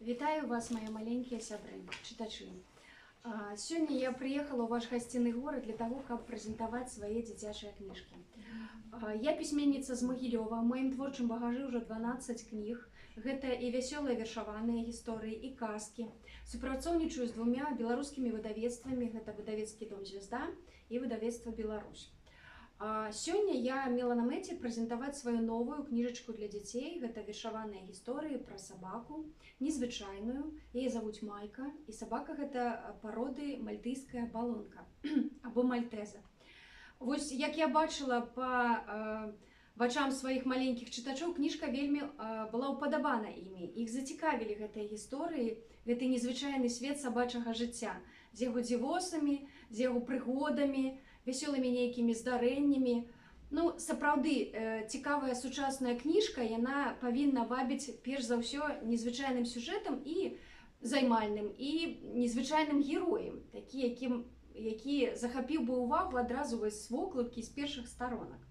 Вітаю вас, мои маленькие сябры, читачы. Сегодня я приехала ў ваш гасцінны горад для того, каб прэзентаваць свае дзіцячыя кніжкі. Я пісьменніца з Магілёва, у маім творчым багажы ўжо 12 кніг. Гэта і вясёлыя вершаваныя гісторыі, і казкі. Супрацоўнічаю з двумя беларускімі выдавецтвамі, гэта выдавецкі дом «Звезда» і выдавецтва «Беларусь». Сёння я мела на мэце прэзентаваць сваю новую кніжачку для дзяцей. Гэта вершаваныя гісторыі пра сабаку, незвычайную. Яе завуць Майка, і сабака гэта пароды мальтыйская балонка або мальтэза. Вось як я бачыла па вачам сваіх маленькіх чытачоў, кніжка вельмі была ўпадабана імі. Іх зацікавілі гэтыя гісторыі, гэты незвычайны свет сабачага жыцця з яго дзівосамі, з яго прыгодамі, вясёлымі нейкімі здарэннямі. Ну, сапраўды, цікавая сучасная кніжка, яна павінна вабіць перш за ўсё незвычайным сюжэтам і займальным, і незвычайным героем, які захапіў бы ўвагу адразу з вокладкі з першых старонак.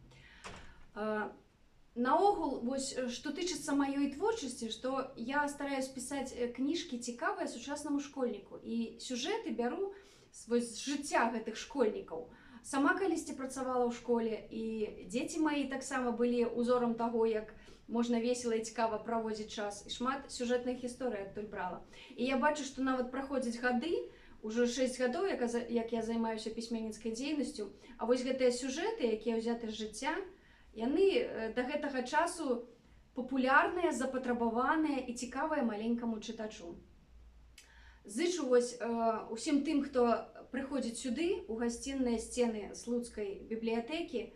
Наогул, вось, што тычыцца маёй творчасці, што я стараюсь пісаць кніжкі цікавыя сучаснаму школьніку, і сюжэты бяру з жыцця гэтых школьнікаў. Сама калісьці працавала ў школе, і дзеці маі таксама былі ўзорам таго, як можна весела і цікава праводзіць час, і шмат сюжэтных гісторый адтуль брала. І я бачу, што нават праходзяць гады, ужо 6 гадоў, як я займаюся пісьменніцкай дзейнасцю, а вось гэтыя сюжэты, якія ўзяты з жыцця, яны да гэтага часу папулярныя, запатрабаваныя і цікавыя маленькаму чытачу. Зычу усім тым, хто прыходзіць сюды, у гасцінныя сцены слуцкай бібліятэкі,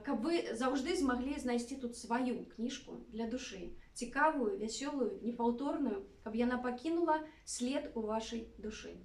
каб вы заўжды змаглі знайсці тут сваю кніжку для душы, цікавую, вясёлую, непаўторную, каб яна пакінула след у вашай душы.